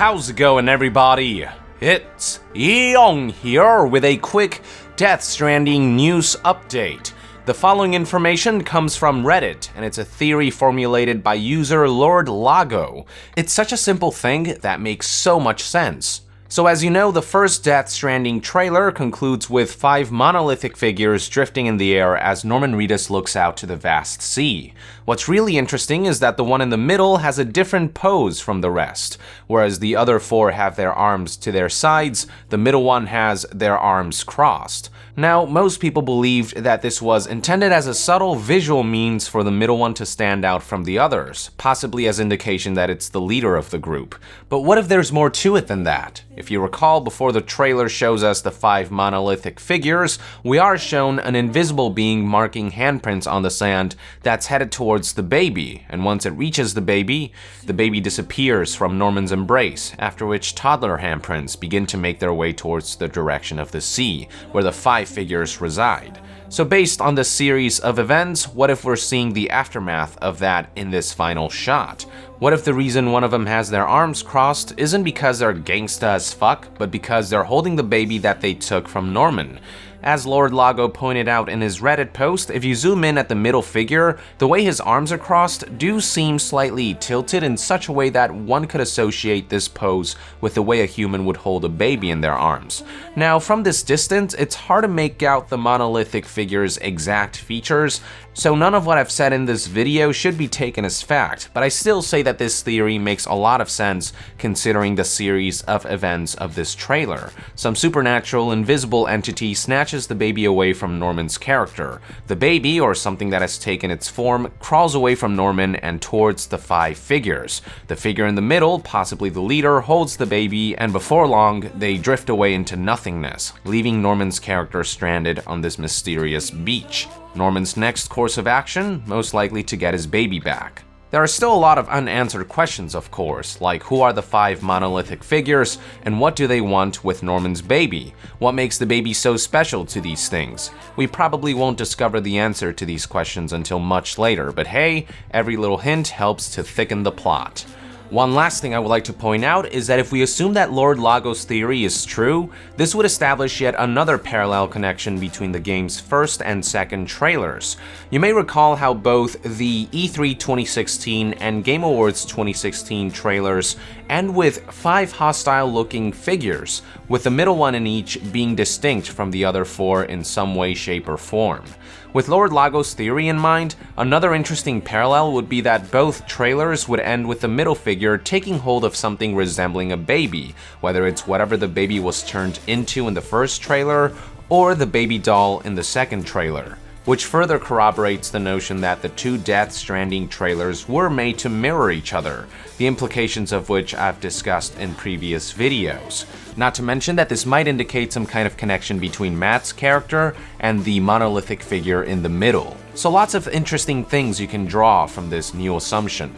how's it going everybody? It's Young here with a quick Death Stranding news update. The following information comes from Reddit, and it's a theory formulated by user Lord Lago. It's such a simple thing that makes so much sense. So as you know, the first Death Stranding trailer concludes with 5 monolithic figures drifting in the air as Norman Reedus looks out to the vast sea. What's really interesting is that the one in the middle has a different pose from the rest. Whereas the other 4 have their arms to their sides, the middle one has their arms crossed. Now, most people believed that this was intended as a subtle visual means for the middle one to stand out from the others, possibly as indication that it's the leader of the group. But what if there's more to it than that? If you recall, before the trailer shows us the 5 monolithic figures, we are shown an invisible being marking handprints on the sand that's headed towards the baby, and once it reaches the baby disappears from Norman's embrace, after which toddler handprints begin to make their way towards the direction of the sea, where the 5 figures reside. So based on this series of events, what if we're seeing the aftermath of that in this final shot? What if the reason one of them has their arms crossed isn't because they're gangsta as fuck, but because they're holding the baby that they took from Norman? As Lord Lago pointed out in his Reddit post, if you zoom in at the middle figure, the way his arms are crossed do seem slightly tilted in such a way that one could associate this pose with the way a human would hold a baby in their arms. Now, from this distance, it's hard to make out the monolithic figure's exact features, so none of what I've said in this video should be taken as fact, but I still say that this theory makes a lot of sense considering the series of events of this trailer. Some supernatural, invisible entity snatches the baby away from Norman's character. The baby, or something that has taken its form, crawls away from Norman and towards the 5 figures. The figure in the middle, possibly the leader, holds the baby, and before long, they drift away into nothingness, leaving Norman's character stranded on this mysterious beach. Norman's next course of action, most likely to get his baby back. There are still a lot of unanswered questions, of course, like who are the 5 monolithic figures, and what do they want with Norman's baby? What makes the baby so special to these things? We probably won't discover the answer to these questions until much later, but hey, every little hint helps to thicken the plot. One last thing I would like to point out is that if we assume that Lord Lago's theory is true, this would establish yet another parallel connection between the game's first and second trailers. You may recall how both the E3 2016 and Game Awards 2016 trailers end with 5 hostile-looking figures, with the middle one in each being distinct from the other 4 in some way, shape, or form. With Lord Lago's theory in mind, another interesting parallel would be that both trailers would end with the middle figure taking hold of something resembling a baby, whether it's whatever the baby was turned into in the first trailer, or the baby doll in the second trailer, which further corroborates the notion that the 2 Death Stranding trailers were made to mirror each other, the implications of which I've discussed in previous videos. Not to mention that this might indicate some kind of connection between Matt's character and the monolithic figure in the middle. So lots of interesting things you can draw from this new assumption.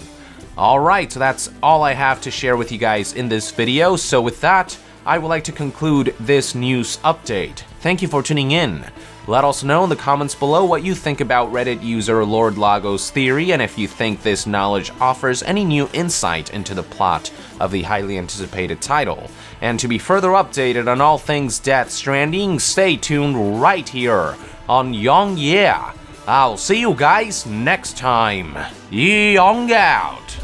Alright, so that's all I have to share with you guys in this video, so with that, I would like to conclude this news update. Thank you for tuning in. Let us know in the comments below what you think about Reddit user Lord Lago's theory, and if you think this knowledge offers any new insight into the plot of the highly anticipated title. And to be further updated on all things Death Stranding, stay tuned right here on Young Yeah. I'll see you guys next time. Young out!